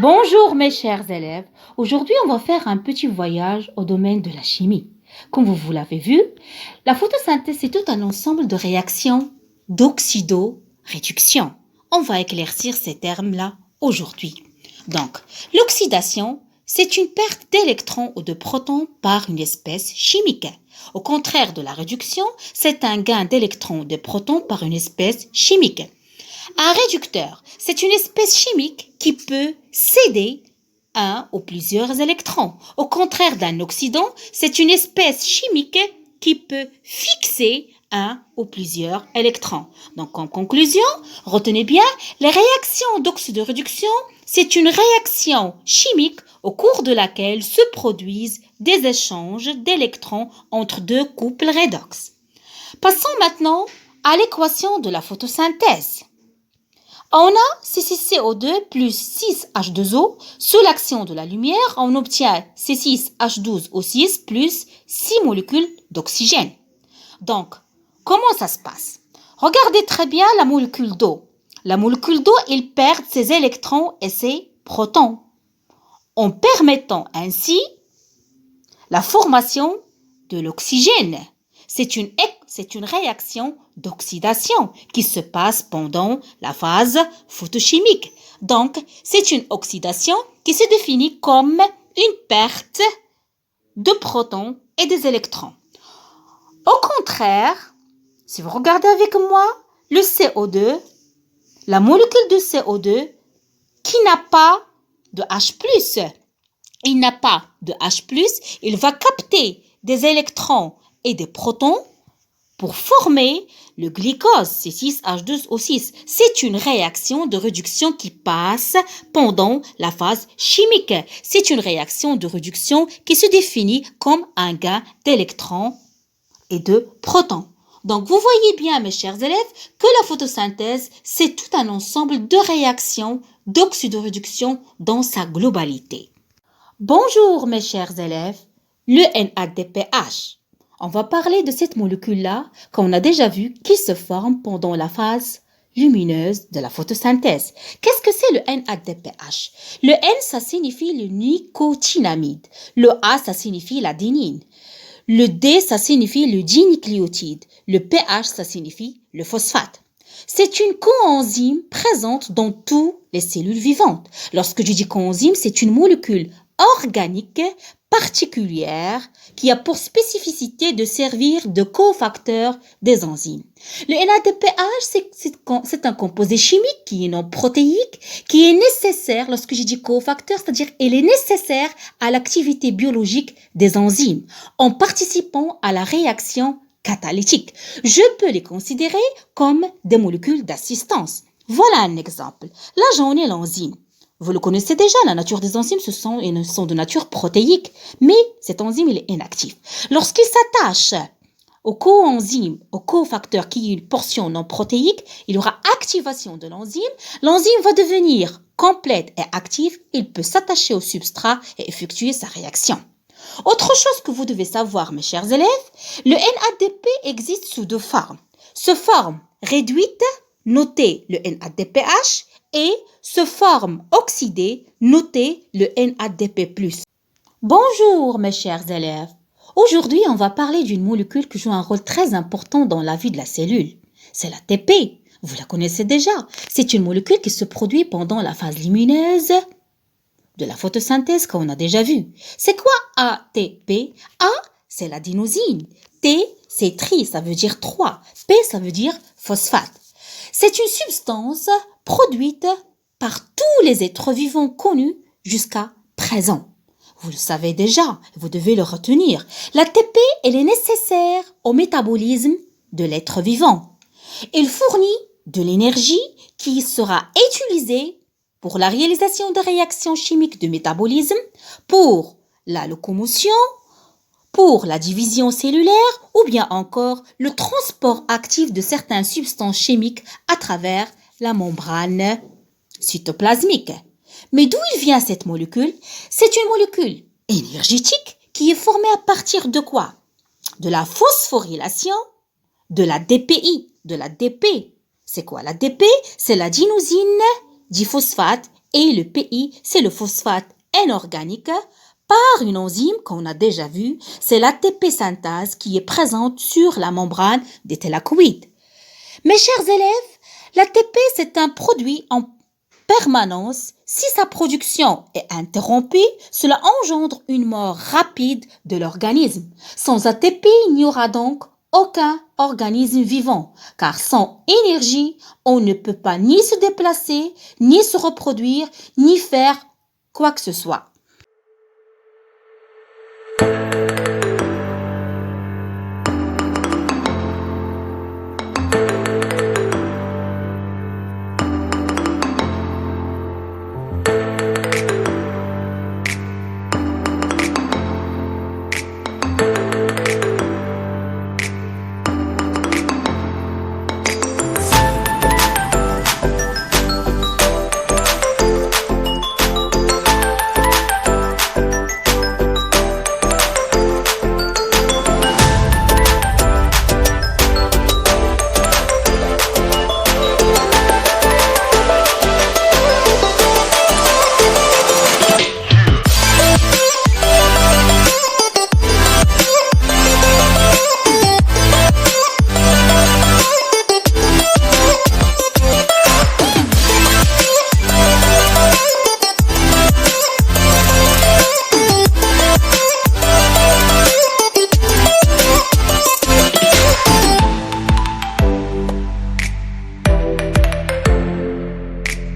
Bonjour mes chers élèves, aujourd'hui on va faire un petit voyage au domaine de la chimie. Comme vous l'avez vu, la photosynthèse c'est tout un ensemble de réactions d'oxydo-réduction. On va éclaircir ces termes-là aujourd'hui. Donc, l'oxydation, c'est une perte d'électrons ou de protons par une espèce chimique. Au contraire de la réduction, c'est un gain d'électrons ou de protons par une espèce chimique. Un réducteur, c'est une espèce chimique qui peut céder un ou plusieurs électrons. Au contraire d'un oxydant, c'est une espèce chimique qui peut fixer un ou plusieurs électrons. Donc, en conclusion, retenez bien, les réactions d'oxydoréduction, c'est une réaction chimique au cours de laquelle se produisent des échanges d'électrons entre deux couples redox. Passons maintenant à l'équation de la photosynthèse. On a C6CO2 plus 6H2O. Sous l'action de la lumière, on obtient C6H12O6 plus 6 molécules d'oxygène. Donc, comment ça se passe? Regardez très bien la molécule d'eau. La molécule d'eau, elle perd ses électrons et ses protons, en permettant ainsi la formation de l'oxygène. C'est une réaction d'oxydation qui se passe pendant la phase photochimique. Donc, c'est une oxydation qui se définit comme une perte de protons et des électrons. Au contraire, si vous regardez avec moi, le CO2, la molécule de CO2 qui n'a pas de H+, il n'a pas de H+, il va capter des électrons et des protons pour former le glycose, C6H12O6. C'est une réaction de réduction qui passe pendant la phase chimique. C'est une réaction de réduction qui se définit comme un gain d'électrons et de protons. Donc, vous voyez bien, mes chers élèves, que la photosynthèse, c'est tout un ensemble de réactions d'oxydoréduction dans sa globalité. Bonjour, mes chers élèves, le NADPH. On va parler de cette molécule-là qu'on a déjà vu qui se forme pendant la phase lumineuse de la photosynthèse. Qu'est-ce que c'est le NADPH? Le N, ça signifie le nicotinamide. Le A, ça signifie l'adénine. Le D, ça signifie le dinucléotide. Le pH, ça signifie le phosphate. C'est une coenzyme présente dans toutes les cellules vivantes. Lorsque je dis coenzyme, c'est une molécule organique particulière qui a pour spécificité de servir de cofacteur des enzymes. Le NADPH, c'est un composé chimique qui est non protéique, qui est nécessaire, lorsque je dis cofacteur, c'est-à-dire il est nécessaire à l'activité biologique des enzymes, en participant à la réaction catalytique. Je peux les considérer comme des molécules d'assistance. Voilà un exemple. Là, j'en ai l'enzyme. Vous le connaissez déjà, la nature des enzymes, ce sont de nature protéique, mais cet enzyme, il est inactif. Lorsqu'il s'attache au coenzyme, au cofacteur qui est une portion non protéique, il y aura activation de l'enzyme. L'enzyme va devenir complète et active, il peut s'attacher au substrat et effectuer sa réaction. Autre chose que vous devez savoir, mes chers élèves, le NADP existe sous deux formes. Sous forme réduite, notez le NADPH, et sous forme oxydée, notez le NADP+. Bonjour mes chers élèves. Aujourd'hui, on va parler d'une molécule qui joue un rôle très important dans la vie de la cellule. C'est l'ATP. Vous la connaissez déjà. C'est une molécule qui se produit pendant la phase lumineuse de la photosynthèse qu'on a déjà vu. C'est quoi ATP? A, c'est l'adénosine. T, c'est tri, ça veut dire 3. P, ça veut dire phosphate. C'est une substance produite par tous les êtres vivants connus jusqu'à présent. Vous le savez déjà, vous devez le retenir. L'ATP, elle est nécessaire au métabolisme de l'être vivant. Il fournit de l'énergie qui sera utilisée pour la réalisation de réactions chimiques de métabolisme, pour la locomotion, pour la division cellulaire ou bien encore le transport actif de certaines substances chimiques à travers la membrane cytoplasmique. Mais d'où il vient cette molécule? C'est une molécule énergétique qui est formée à partir de quoi? De la phosphorylation, de la DPI, de la DP. C'est quoi la DP? C'est l'adynosine diphosphate Et le PI, c'est le phosphate inorganique par une enzyme qu'on a déjà vue, c'est l'ATP synthase qui est présente sur la membrane des thylakoïdes. Mes chers élèves, l'ATP c'est un produit en permanence. Si sa production est interrompue, cela engendre une mort rapide de l'organisme. Sans ATP, il n'y aura donc aucun organisme vivant, car sans énergie, on ne peut pas ni se déplacer, ni se reproduire, ni faire quoi que ce soit.